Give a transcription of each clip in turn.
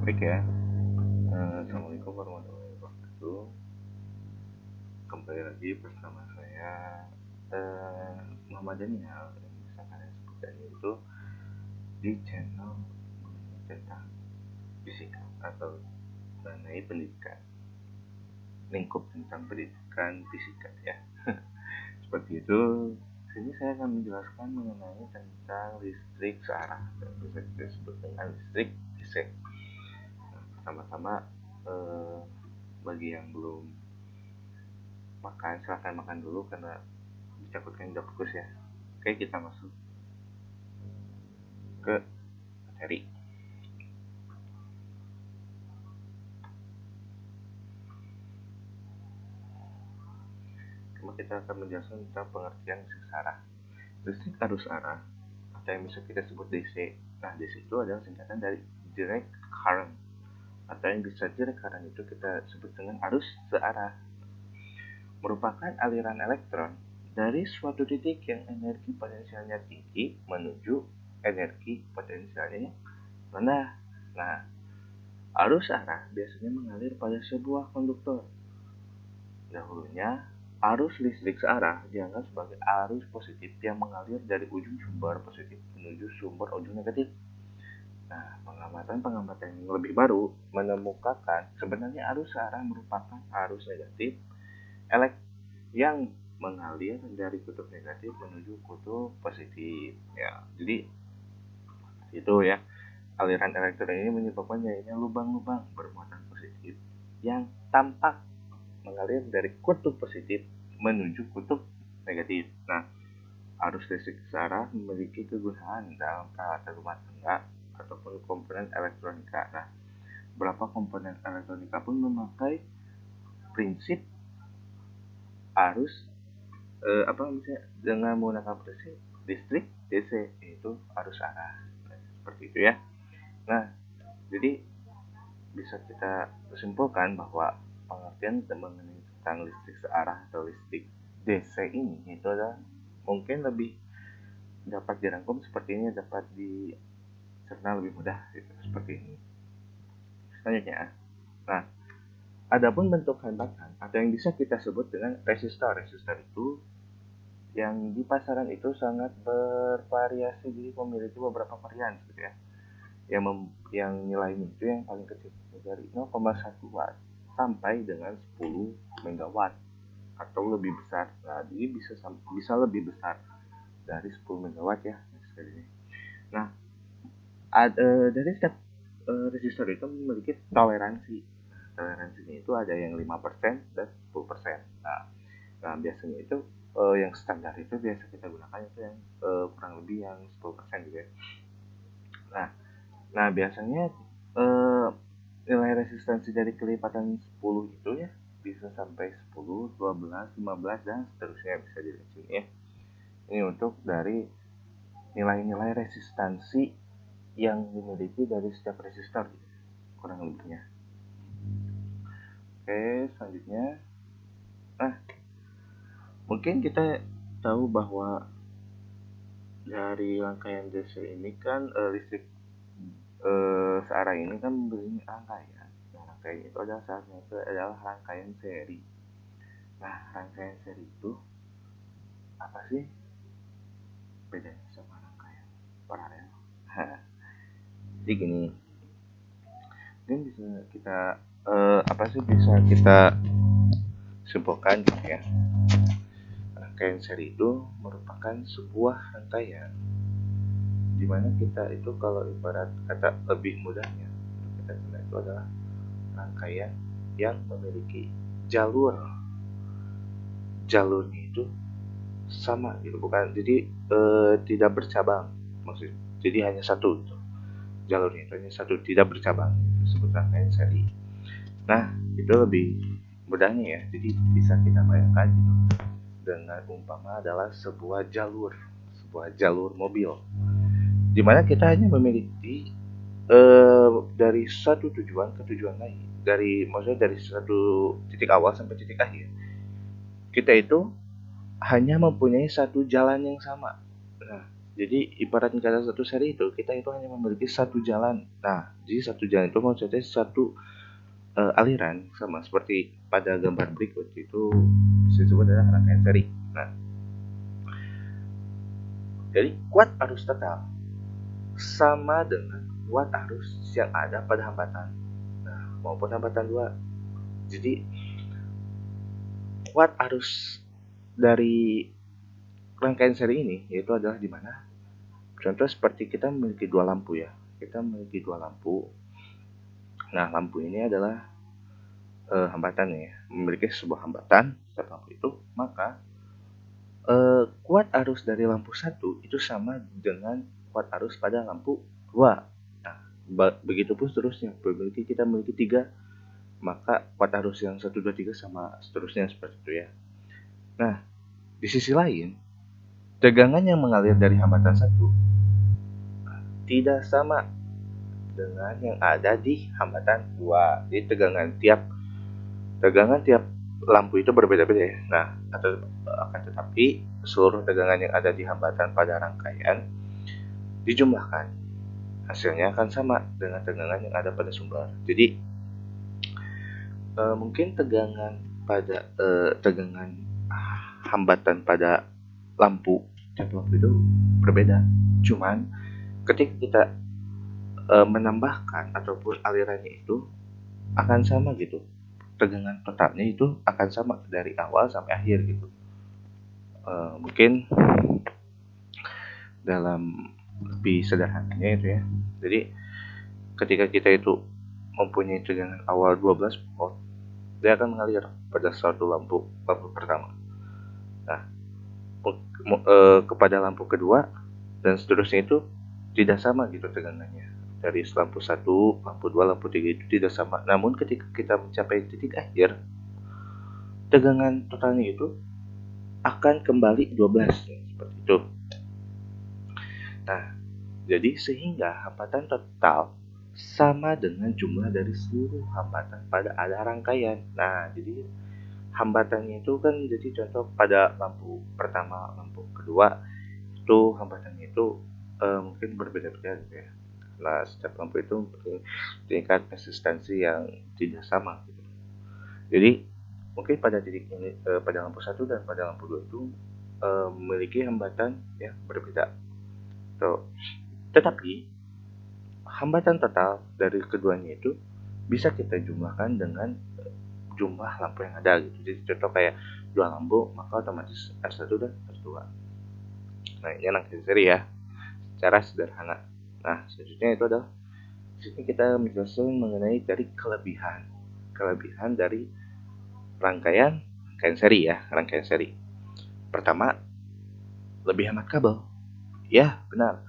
Baik ya, Assalamualaikum warahmatullahi wabarakatuh. Kembali lagi bersama saya Muhammad Daniel yang bisa kalian sebutkan itu di channel tentang fisika atau mengenai pendidikan, lingkup tentang pendidikan fisika ya. Seperti itu. Sini saya akan menjelaskan mengenai tentang listrik searah atau bisa kita sebut dengan listrik DC. Pertama-tama bagi yang belum makan silahkan makan dulu karena dicakutkan udah fokus ya. Oke, kita masuk ke materi. Kita akan menjelaskan tentang pengertian listrik arah. Listrik arus arah atau yang bisa kita sebut DC. Nah, DC itu adalah singkatan dari direct current atau yang bisa direct current itu kita sebut dengan arus searah. Merupakan aliran elektron dari suatu titik yang energi potensialnya tinggi menuju energi potensialnya rendah. Nah, arus arah biasanya mengalir pada sebuah konduktor. Dahulunya, arus listrik searah dianggap sebagai arus positif yang mengalir dari ujung sumber positif menuju sumber ujung negatif. Nah, pengamatan yang lebih baru menemukan sebenarnya arus searah merupakan arus negatif yang mengalir dari kutub negatif menuju kutub positif. Ya, jadi itu ya. Aliran elektron ini menyebabkan jadinya lubang-lubang bermuatan positif yang tampak mengalir dari kutub positif menuju kutub negatif. Nah, arus listrik searah memiliki kegunaan dalam peralatan rumah tangga ataupun komponen elektronika. Nah, beberapa komponen elektronika pun memakai prinsip arus misalnya dengan menggunakan prinsip listrik DC, yaitu arus arah. Nah, seperti itu ya. Nah, jadi bisa kita simpulkan bahwa pengertian mengenai tentang listrik searah atau listrik DC ini itu adalah mungkin lebih dapat dirangkum seperti ini, dapat dicerna lebih mudah gitu, seperti ini. Selanjutnya, nah, adapun bentuk hambatan atau yang bisa kita sebut dengan resistor. Resistor itu yang di pasaran itu sangat bervariasi, jadi memiliki beberapa varian gitu ya. Yang nilainya itu yang paling kecil dari 0,1 watt sampai dengan 10 megawatt atau lebih besar. Nah, jadi bisa lebih besar dari 10 megawatt ya. Nah, dari setiap resistor itu memiliki toleransi. Toleransinya itu ada yang 5% dan 10%. Nah, biasanya itu yang standar itu biasa kita gunakan itu yang kurang lebih yang 10% gitu ya. Nah, biasanya nilai resistansi dari kelipatan 10 itu ya bisa sampai 10, 12, 15 dan seterusnya bisa dilihat sini ya. Ini untuk dari nilai-nilai resistansi yang dimiliki dari setiap resistor kurang lebihnya. Oke, selanjutnya. Nah, mungkin kita tahu bahwa dari rangkaian DC ini kan listrik searah ini kan mempunyai rangkaian. Nah, rangkaian itu adalah salah satu adalah rangkaian seri. Nah, rangkaian seri itu apa sih bedanya sama rangkaian paralel? Jadi gini, mungkin bisa kita bisa kita simpulkan gitu ya. Rangkaian seri itu merupakan sebuah rangkaian dimana kita itu kalau ibarat kata lebih mudahnya kita kenal itu adalah rangkaian yang memiliki jalurnya itu sama gitu, bukan jadi tidak bercabang, maksudnya jadi hanya satu gitu. Jalurnya itu hanya satu, tidak bercabang, disebut rangkaian seri. Nah, itu lebih mudahnya ya, jadi bisa kita bayangkan gitu dengan umpama adalah sebuah jalur mobil dimana kita hanya memiliki dari satu tujuan ke tujuan lain, maksudnya dari satu titik awal sampai titik akhir kita itu hanya mempunyai satu jalan yang sama. Nah, Jadi ibarat kata satu seri itu kita itu hanya memiliki satu jalan. Nah, jadi satu jalan itu maksudnya satu aliran, sama seperti pada gambar berikut itu disebut adalah rangkaian seri. Nah, jadi kuat arus total sama dengan kuat arus yang ada pada hambatan, nah, maupun hambatan dua. Jadi kuat arus dari rangkaian seri ini yaitu adalah di mana, contoh seperti kita memiliki dua lampu ya, kita memiliki dua lampu. Nah, lampu ini adalah hambatan ya, memiliki sebuah hambatan setiap lampu itu, maka kuat arus dari lampu satu itu sama dengan kuat arus pada lampu 2. Nah, begitupun seterusnya. Kita memiliki 3, maka kuat arus yang 1, 2, 3 sama seterusnya seperti itu ya. Nah, di sisi lain, tegangan yang mengalir dari hambatan 1 tidak sama dengan yang ada di hambatan 2. Jadi tegangan tiap lampu itu berbeda-beda ya. Nah, akan tetapi seluruh tegangan yang ada di hambatan pada rangkaian dijumlahkan, hasilnya akan sama dengan tegangan yang ada pada sumber. Jadi mungkin tegangan hambatan pada lampu tiap lampu itu berbeda. Cuman ketika kita menambahkan ataupun alirannya itu akan sama gitu. Tegangan totalnya itu akan sama dari awal sampai akhir gitu. Mungkin dalam lebih sederhananya itu ya. Jadi ketika kita itu mempunyai tegangan awal 12 volt, dia akan mengalir pada suatu lampu pertama. Nah, kepada lampu kedua dan seterusnya itu tidak sama gitu tegangannya. Dari lampu 1, lampu 2, lampu 3 itu tidak sama. Namun ketika kita mencapai titik akhir, tegangan totalnya itu akan kembali 12 seperti itu. Nah, jadi sehingga hambatan total sama dengan jumlah dari seluruh hambatan pada ada rangkaian. Nah, jadi hambatannya itu kan, jadi contoh pada lampu pertama, lampu kedua itu hambatannya itu mungkin berbeda-beda gitu ya. Nah, setiap lampu itu mempunyai tingkat resistansi yang tidak sama gitu. Jadi mungkin pada titik ini pada lampu 1 dan pada lampu 2 itu memiliki hambatan yang berbeda. Tetapi hambatan total dari keduanya itu bisa kita jumlahkan dengan jumlah lampu yang ada gitu. Jadi contoh kayak 2 lampu, maka otomatis R1 dan R2. Nah, ini rangkaian seri ya, secara sederhana. Nah, selanjutnya itu adalah di sini kita menjelaskan mengenai dari kelebihan dari rangkaian seri ya, rangkaian seri. Pertama, lebih hemat kabel. Ya, benar.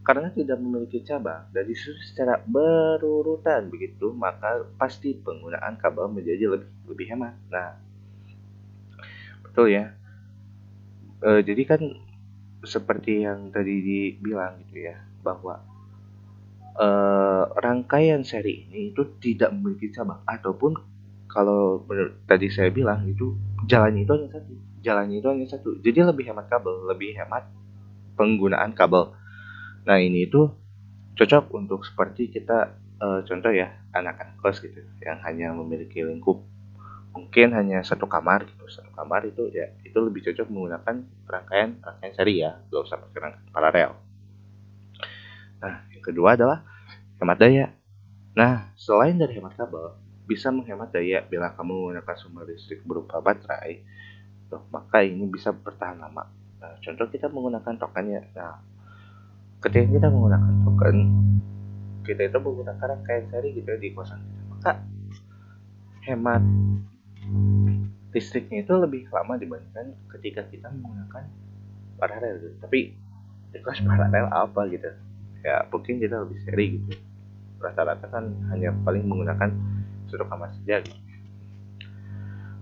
Karena tidak memiliki cabang dan disusun secara berurutan begitu, maka pasti penggunaan kabel menjadi lebih hemat. Nah, betul ya. Jadi kan seperti yang tadi dibilang gitu ya, bahwa rangkaian seri ini itu tidak memiliki cabang, ataupun kalau tadi saya bilang itu jalannya itu hanya satu. Jadi lebih hemat kabel, lebih hemat penggunaan kabel. Nah, ini itu cocok untuk seperti kita contoh ya, anak-anak kos gitu yang hanya memiliki lingkup mungkin hanya satu kamar gitu. Satu kamar itu ya, itu lebih cocok menggunakan rangkaian seri ya, gak usah pakai rangkaian paralel. Nah, yang kedua adalah hemat daya. Nah, selain dari hemat kabel, bisa menghemat daya bila kamu menggunakan sumber listrik berupa baterai, maka ini bisa bertahan lama. Nah, contoh kita menggunakan token ya. Nah, ketika kita menggunakan token, kita itu menggunakan rangkaian seri gitu ya di kosan kita, maka hemat listriknya itu lebih lama dibandingkan ketika kita menggunakan paralel gitu. Tapi kelas paralel apa gitu ya, mungkin kita lebih seri gitu, rata-rata kan hanya paling menggunakan satu kamar saja gitu.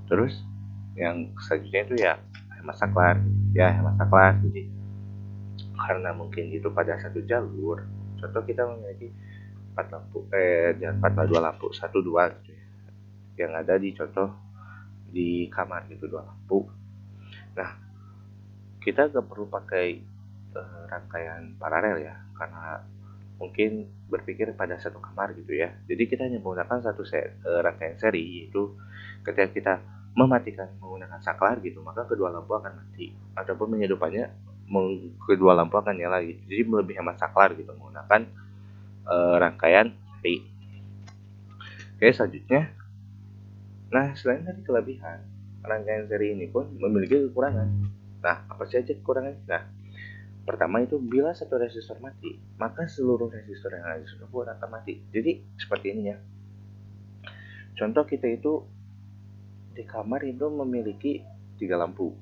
Terus yang selanjutnya itu ya hemat saklar ya, jadi karena mungkin itu pada satu jalur, contoh kita memiliki 4 lampu dan 4 2 lampu 1 2 gitu ya, yang ada di contoh di kamar gitu 2 lampu. Nah, kita gak perlu pakai rangkaian paralel ya, karena mungkin berpikir pada satu kamar gitu ya. Jadi kita hanya menggunakan rangkaian seri, yaitu ketika kita mematikan menggunakan saklar gitu, maka kedua lampu akan mati. Ataupun menghidupkannya, kedua lampu akan nyala gitu. Jadi lebih hemat saklar gitu menggunakan rangkaian seri. Oke, selanjutnya, nah selain dari kelebihan, rangkaian seri ini pun memiliki kekurangan. Nah, apa saja kekurangannya? Nah, pertama itu bila satu resistor mati, maka seluruh resistor yang ada di tersebut akan mati. Jadi seperti ini ya. Contoh kita itu di kamar itu memiliki 3 lampu.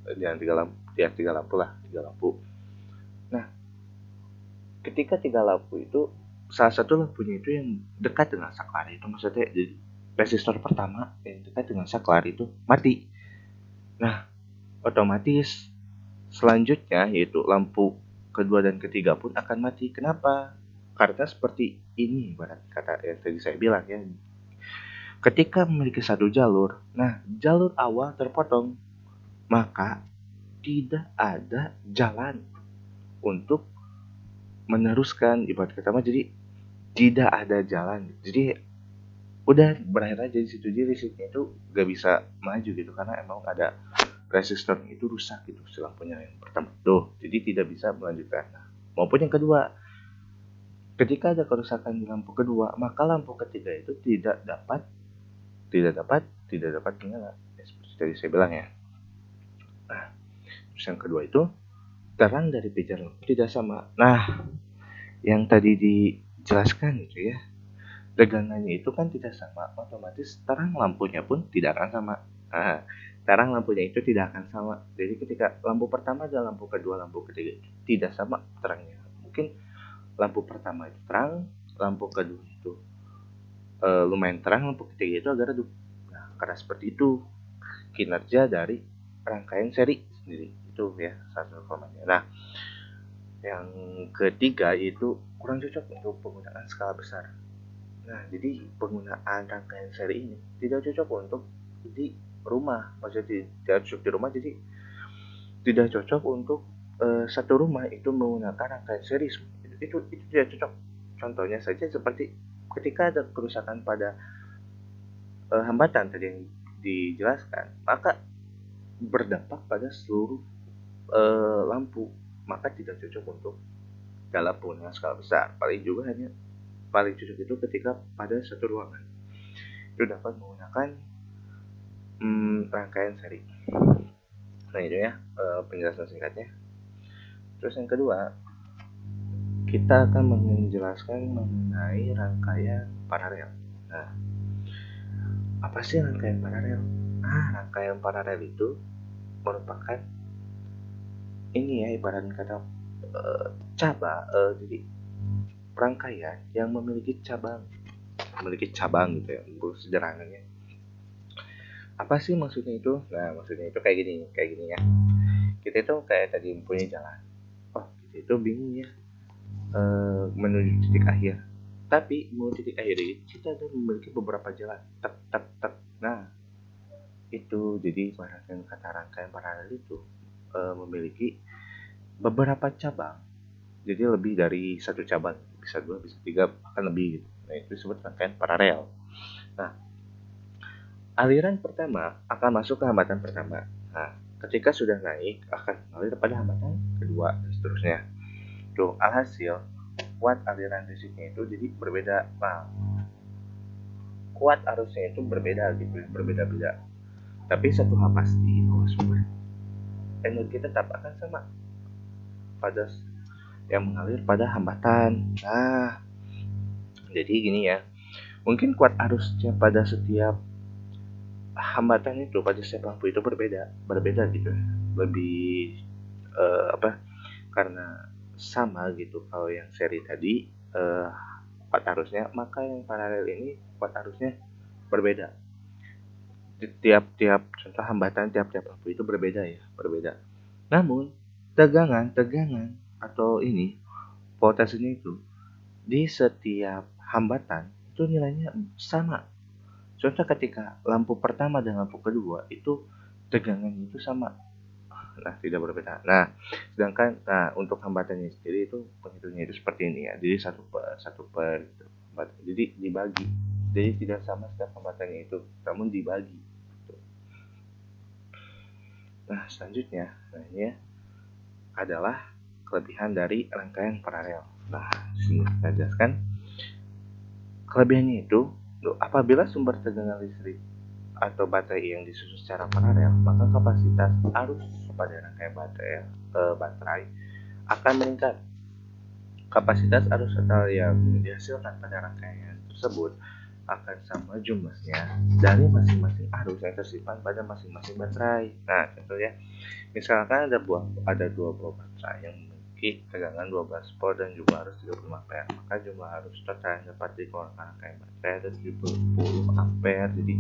Jangan 3 lampu, ya 3 lampu lah, 3 lampu. Nah, ketika 3 lampu itu salah satu lampunya itu yang dekat dengan saklar itu, maksudnya jadi resistor pertama yang dekat dengan saklar itu mati. Nah, otomatis selanjutnya yaitu lampu kedua dan ketiga pun akan mati. Kenapa? Karena seperti ini ibarat kata yang tadi saya bilang ya. Ketika memiliki satu jalur, nah jalur awal terpotong, maka tidak ada jalan untuk meneruskan ibarat kata mah, jadi tidak ada jalan. Jadi udah berakhir aja di situ. Jadi listriknya itu gak bisa maju gitu karena emang ada resistornya itu rusak gitu si lampunya yang pertama tuh, jadi tidak bisa melanjutkan. Maupun yang kedua, ketika ada kerusakan di lampu kedua, maka lampu ketiga itu tidak dapat menyala ya, seperti tadi saya bilang ya. Nah, terus yang kedua itu terang dari pijar lampu tidak sama. Nah, yang tadi dijelaskan itu ya, tegangannya itu kan tidak sama, otomatis terang lampunya pun tidak akan sama. Nah, terang lampunya itu tidak akan sama. Jadi ketika lampu pertama dan lampu kedua, lampu ketiga itu tidak sama terangnya. Mungkin lampu pertama itu terang, lampu kedua itu lumayan terang, lampu ketiga itu agak redup. Nah, karena seperti itu kinerja dari rangkaian seri sendiri itu ya satu kelemahannya. Nah, yang ketiga itu kurang cocok untuk penggunaan skala besar. Nah, jadi penggunaan rangkaian seri ini tidak cocok untuk di rumah. Maksudnya tidak cocok di rumah, jadi tidak cocok untuk satu rumah itu menggunakan rangkaian seri. Itu tidak cocok. Contohnya saja seperti ketika ada kerusakan pada hambatan tadi yang dijelaskan, maka berdampak pada seluruh lampu. Maka tidak cocok untuk dalam penggunaan skala besar. Paling cocok itu ketika pada satu ruangan itu dapat menggunakan rangkaian seri. Nah itu ya penjelasan singkatnya. Terus yang kedua, kita akan menjelaskan mengenai rangkaian paralel. Nah, apa sih rangkaian paralel? Rangkaian paralel itu merupakan ini ya, ibarat kata cabang, jadi rangkaian yang memiliki cabang gitu ya, sederhananya. Apa sih maksudnya itu? Nah, maksudnya itu kayak gini ya. Kita itu kayak tadi punya jalan. Oh, kita itu bingung ya menuju titik akhir. Tapi menuju titik akhir ini kita ada memiliki beberapa jalan. Tak. Nah, itu jadi ibaratkan kata rangkaian paralel itu memiliki beberapa cabang. Jadi lebih dari satu cabang, bisa 2, bisa 3, bahkan lebih gitu. Nah, itu disebut rangkaian paralel. Nah, aliran pertama akan masuk ke hambatan pertama. Nah, ketika sudah naik akan mengalir pada hambatan kedua dan seterusnya. Tuh, alhasil kuat aliran listriknya itu jadi berbeda. Nah, kuat arusnya itu berbeda gitu, berbeda-beda. Tapi satu hal pasti bahwa sumber energi tetap akan sama pada yang mengalir pada hambatan. Nah, jadi gini ya, mungkin kuat arusnya pada setiap hambatan itu pada setiap lampu itu berbeda gitu, lebih karena sama gitu. Kalau yang seri tadi kuat arusnya, maka yang paralel ini kuat arusnya berbeda. Tiap contoh hambatan tiap lampu itu berbeda. Namun tegangan atau ini voltasenya itu di setiap hambatan itu nilainya sama. Contoh ketika lampu pertama dan lampu kedua itu tegangannya itu sama. Nah, tidak berbeda. Nah, sedangkan untuk hambatannya sendiri itu penghitungnya itu seperti ini ya. Jadi satu per hambatan. Jadi dibagi. Jadi tidak sama setiap hambatannya itu, namun dibagi. Nah, selanjutnya, ini adalah kelebihan dari rangkaian paralel. Nah, sini kita jelaskan. Kelebihannya itu, apabila sumber tegangan listrik atau baterai yang disusun secara paralel, maka kapasitas arus pada rangkaian baterai akan meningkat. Kapasitas arus total yang dihasilkan pada rangkaian tersebut akan sama jumlahnya dari masing-masing arus yang tersimpan pada masing-masing baterai. Nah, contohnya, misalkan ada dua buah baterai yang memiliki tegangan 12 volt dan jumlah arus 30 ampere, maka jumlah arus total yang dapat dikeluarkan rangkaian baterai ada 70 ampere. Jadi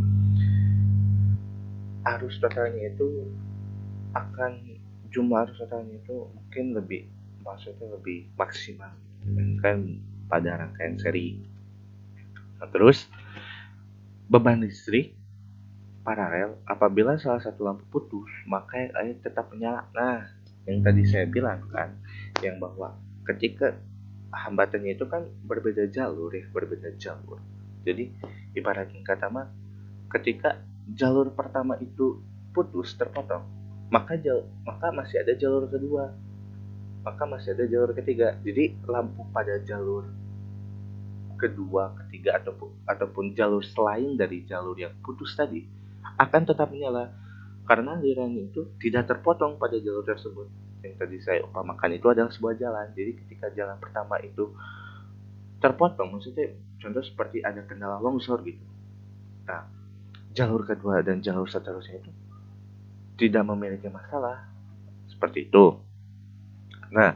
arus totalnya itu jumlah arus totalnya itu mungkin lebih maksimal dibandingkan pada rangkaian seri. Nah, terus beban listrik paralel, apabila salah satu lampu putus, maka yang lain tetap menyala. Nah, yang tadi saya bilang kan, yang bahwa ketika hambatannya itu kan berbeda jalur. Jadi ibaratnya kata mah, ketika jalur pertama itu putus, terpotong, maka masih ada jalur kedua, maka masih ada jalur ketiga. Jadi lampu pada jalur kedua, ketiga ataupun jalur selain dari jalur yang putus tadi akan tetap menyala karena alirannya itu tidak terpotong pada jalur tersebut. Yang tadi saya umpamakan itu adalah sebuah jalan. Jadi ketika jalan pertama itu terpotong, maksudnya contoh seperti ada kendala longsor gitu. Nah, jalur kedua dan jalur seterusnya itu tidak memiliki masalah seperti itu. Nah,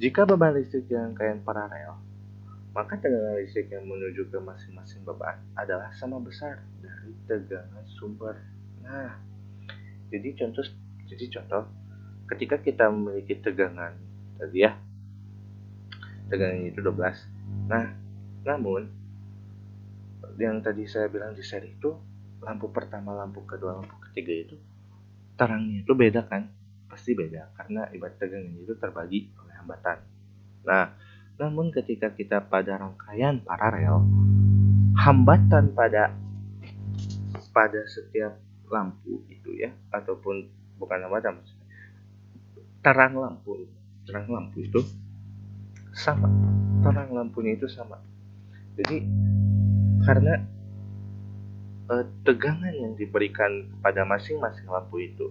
jika beban listrik rangkaian paralel, maka tegangan listrik yang menuju ke masing-masing beban adalah sama besar dari tegangan sumber. Nah, jadi contoh ketika kita memiliki tegangan tadi ya, tegangannya itu 12. Nah, namun yang tadi saya bilang di seri itu, lampu pertama, lampu kedua, lampu ketiga itu terangnya itu beda kan? Pasti beda karena ibarat tegangannya itu terbagi oleh hambatan. Nah, namun ketika kita pada rangkaian paralel, hambatan pada setiap lampu itu ya, ataupun bukan hambatan, terang lampu itu sama. Terang lampunya itu sama. Jadi karena tegangan yang diberikan pada masing-masing lampu itu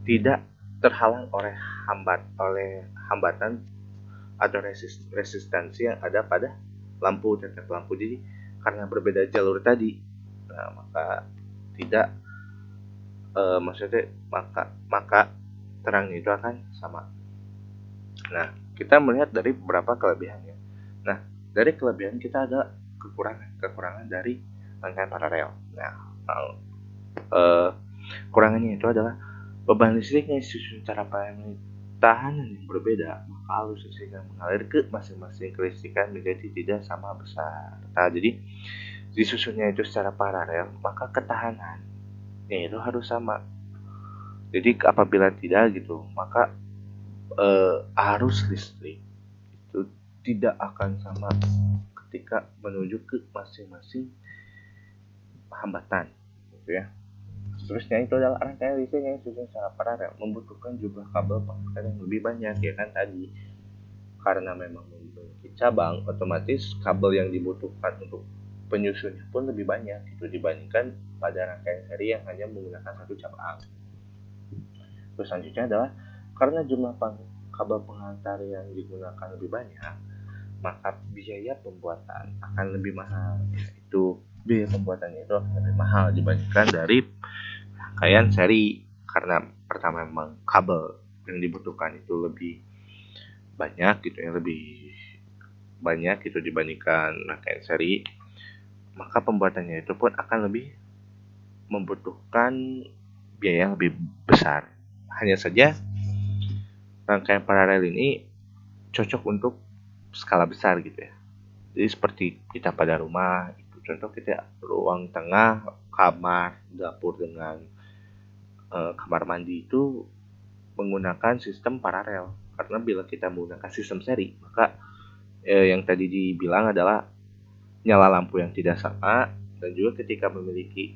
tidak terhalang oleh hambatan atau resistansi yang ada pada tiap lampu. Jadi karena berbeda jalur tadi, nah maka tidak maka terangnya itu akan sama. Nah, kita melihat dari beberapa kelebihannya. Nah, dari kelebihan kita ada kekurangan dari rangkaian paralel. Nah, kurangannya itu adalah beban listriknya disusun secara paralel tahanan yang berbeda, maka arus listrik yang mengalir ke masing-masing kelistrikan menjadi tidak sama besar. Nah, jadi disusunnya itu secara paralel, maka ketahanannya itu harus sama. Jadi apabila tidak gitu, maka arus listrik itu tidak akan sama ketika menuju ke masing-masing hambatan, gitu ya. Seterusnya itu adalah rangkaian listrik yang disusun secara paralel membutuhkan jumlah kabel pengantar yang lebih banyak, ya kan tadi. Karena memang memiliki cabang, otomatis kabel yang dibutuhkan untuk penyusunnya pun lebih banyak itu dibandingkan pada rangkaian seri yang hanya menggunakan satu cabang. Terus selanjutnya adalah karena jumlah kabel pengantar yang digunakan lebih banyak, maka biaya pembuatan akan lebih mahal. Itu biaya pembuatannya itu akan lebih mahal dibandingkan dari rangkaian seri, karena pertama memang kabel yang dibutuhkan itu lebih banyak gitu dibandingkan rangkaian seri, maka pembuatannya itu pun akan lebih membutuhkan biaya lebih besar. Hanya saja rangkaian paralel ini cocok untuk skala besar gitu ya. Jadi seperti kita pada rumah itu, contoh kita ruang tengah, kamar, dapur dengan kamar mandi itu menggunakan sistem paralel. Karena bila kita menggunakan sistem seri, maka yang tadi dibilang adalah nyala lampu yang tidak sama, dan juga ketika memiliki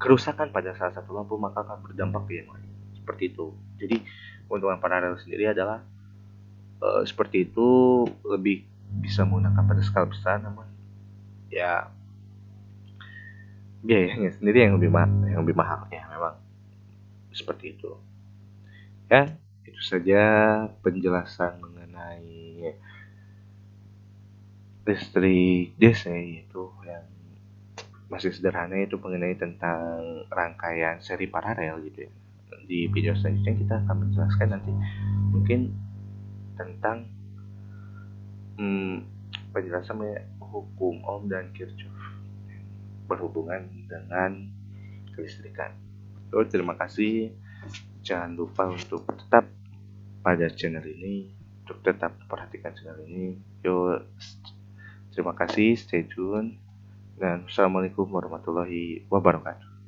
kerusakan pada salah satu lampu, maka akan berdampak ke yang lain. Seperti itu. Jadi keuntungan paralel sendiri adalah seperti itu, lebih bisa menggunakan pada skala besar, namun ya biayanya sendiri yang lebih mahal ya, memang seperti itu ya. Itu saja penjelasan mengenai listrik DC, itu yang masih sederhana, itu mengenai tentang rangkaian seri paralel gitu ya. Di video selanjutnya kita akan menjelaskan nanti mungkin tentang penjelasan hukum Ohm dan Kirchhoff berhubungan dengan kelistrikan. So, terima kasih. Jangan lupa untuk tetap pada channel ini, untuk tetap perhatikan channel ini. Yo, terima kasih, stay tune, dan assalamualaikum warahmatullahi wabarakatuh.